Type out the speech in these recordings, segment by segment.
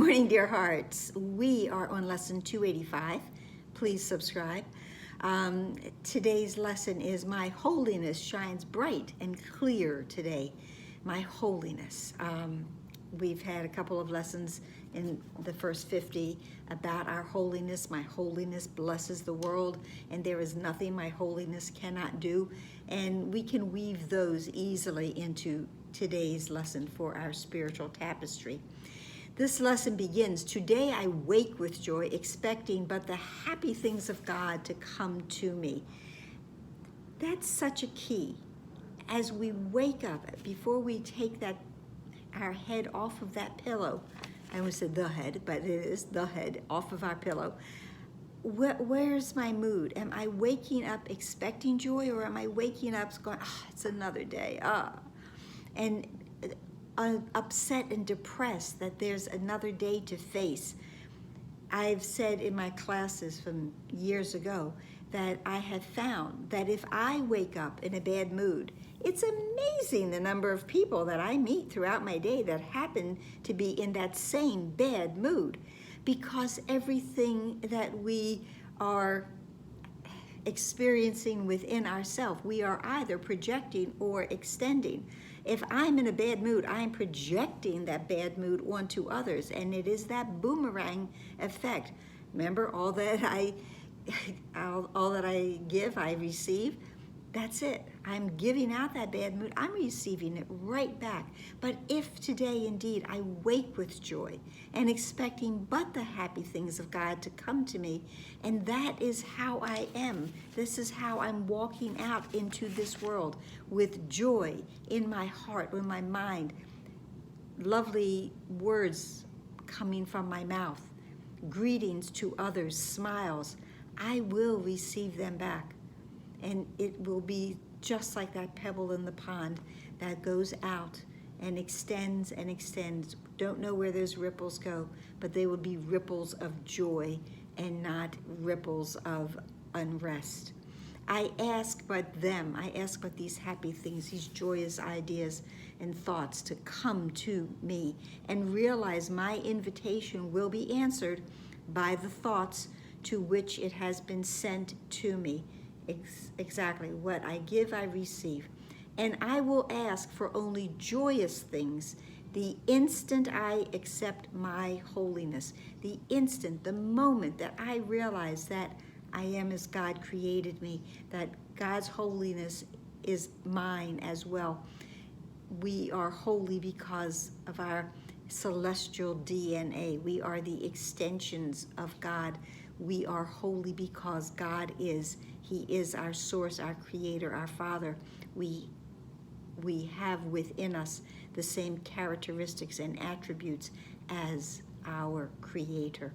morning, dear hearts. We are on lesson 285. Please subscribe. Today's lesson is My Holiness Shines Bright and Clear Today. My holiness. We've had a couple of lessons in the first 50 about our holiness. My holiness blesses the world, and there is nothing my holiness cannot do. And we can weave those easily into today's lesson for our spiritual tapestry. This lesson begins, today I wake with joy, expecting but the happy things of God to come to me. That's such a key. As we wake up, before we take our head off of that pillow, I almost said the head, but it is the head off of our pillow. Where's my mood? Am I waking up expecting joy, or am I waking up going, it's another day, and upset and depressed that there's another day to face? I've said in my classes from years ago that I have found that if I wake up in a bad mood, it's amazing the number of people that I meet throughout my day that happen to be in that same bad mood, because everything that we are experiencing within ourselves, we are either projecting or extending. If I'm in a bad mood, I'm projecting that bad mood onto others, and it is that boomerang effect. Remember, all that I give, I receive. That's it. I'm giving out that bad mood. I'm receiving it right back. But if today indeed I wake with joy and expecting but the happy things of God to come to me, and that is how I am. This is how I'm walking out into this world, with joy in my heart, in my mind, lovely words coming from my mouth, greetings to others, smiles. I will receive them back. And it will be just like that pebble in the pond that goes out and extends and extends. Don't know where those ripples go, but they will be ripples of joy and not ripples of unrest. I ask but these happy things, these joyous ideas and thoughts to come to me, and realize my invitation will be answered by the thoughts to which it has been sent to me. Exactly what I give, I receive. And I will ask for only joyous things the instant I accept my holiness, the instant, the moment that I realize that I am as God created me, that God's holiness is mine as well. We are holy because of our celestial DNA. We are the extensions of God. We are holy because God is. He is our source, our creator, our Father. We have within us the same characteristics and attributes as our Creator.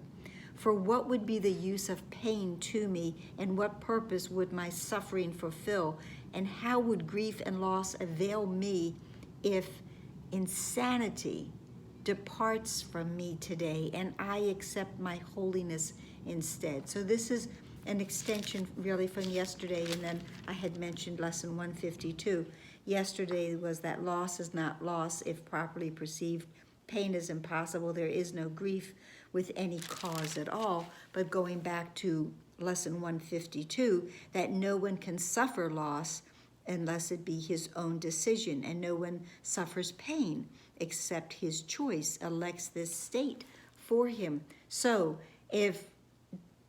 For what would be the use of pain to me, and what purpose would my suffering fulfill? And how would grief and loss avail me if insanity departs from me today and I accept my holiness instead? So this is an extension really from yesterday, and then I had mentioned lesson 152. Yesterday was that loss is not loss if properly perceived. Pain is impossible. There is no grief with any cause at all. But going back to lesson 152, that no one can suffer loss unless it be his own decision, and no one suffers pain except his choice elects this state for him. So if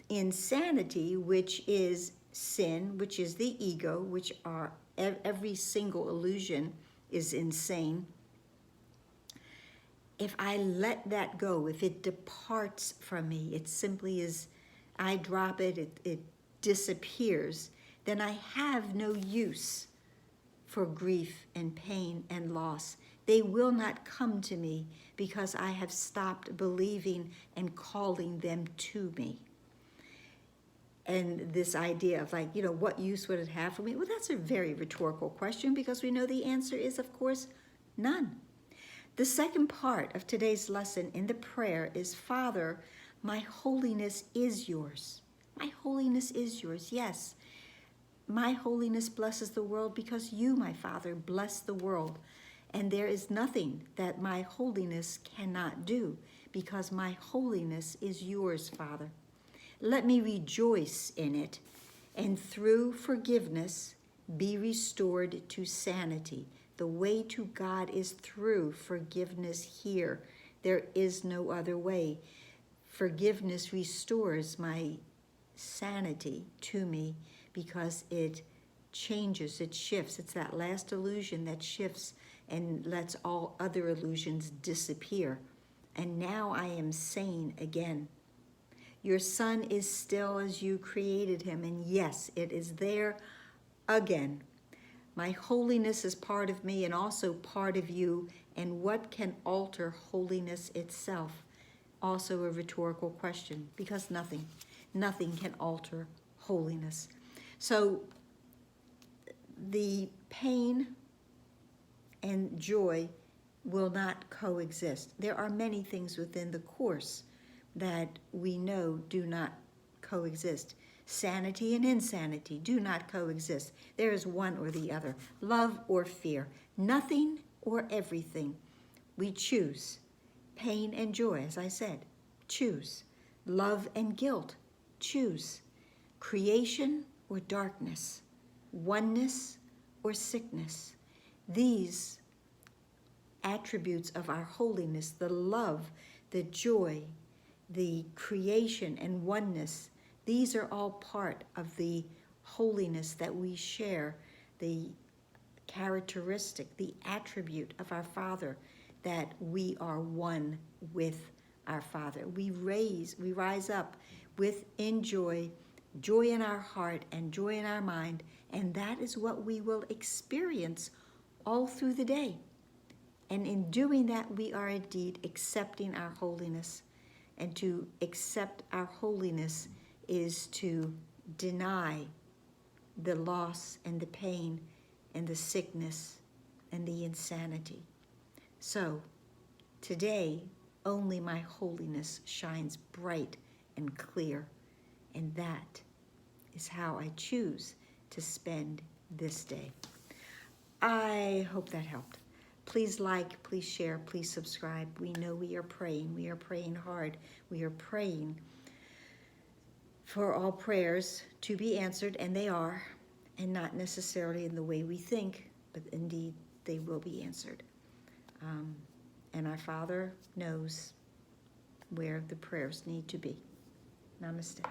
insanity, which is sin, which is the ego, which are every single illusion is insane, if I let that go, if it departs from me, it simply is, I drop it, it disappears, then I have no use for grief and pain and loss. They will not come to me because I have stopped believing and calling them to me. And this idea of what use would it have for me? Well, that's a very rhetorical question, because we know the answer is, of course, none. The second part of today's lesson in the prayer is, Father, my holiness is yours. My holiness is yours, yes. My holiness blesses the world because you, my Father, bless the world. And there is nothing that my holiness cannot do, because my holiness is yours, Father. Let me rejoice in it, and through forgiveness be restored to sanity. The way to God is through forgiveness here. There is no other way. Forgiveness restores my sanity to me because it changes, it shifts. It's that last illusion that shifts and lets all other illusions disappear. And now I am sane again. Your son is still as you created him, and yes, it is there again. My holiness is part of me and also part of you, and what can alter holiness itself? Also a rhetorical question, because nothing can alter holiness. So the pain and joy will not coexist. There are many things within the Course that we know do not coexist. Sanity and insanity do not coexist. There is one or the other. Love or fear. Nothing or everything. We choose. Pain and joy, as I said, choose. Love and guilt, choose. Creation or darkness. Oneness or sickness. These attributes of our holiness, the love, the joy, the creation and oneness, these are all part of the holiness that we share, the characteristic, the attribute of our Father, that we are one with our Father. We rise up within joy, joy in our heart and joy in our mind, and that is what we will experience all through the day. And in doing that, we are indeed accepting our holiness. And to accept our holiness is to deny the loss and the pain and the sickness and the insanity. So today, only my holiness shines bright and clear. And that is how I choose to spend this day. I hope that helped. Please like, please share, please subscribe. We know we are praying. We are praying hard. We are praying for all prayers to be answered, and they are, and not necessarily in the way we think, but indeed they will be answered. And our Father knows where the prayers need to be. Namaste.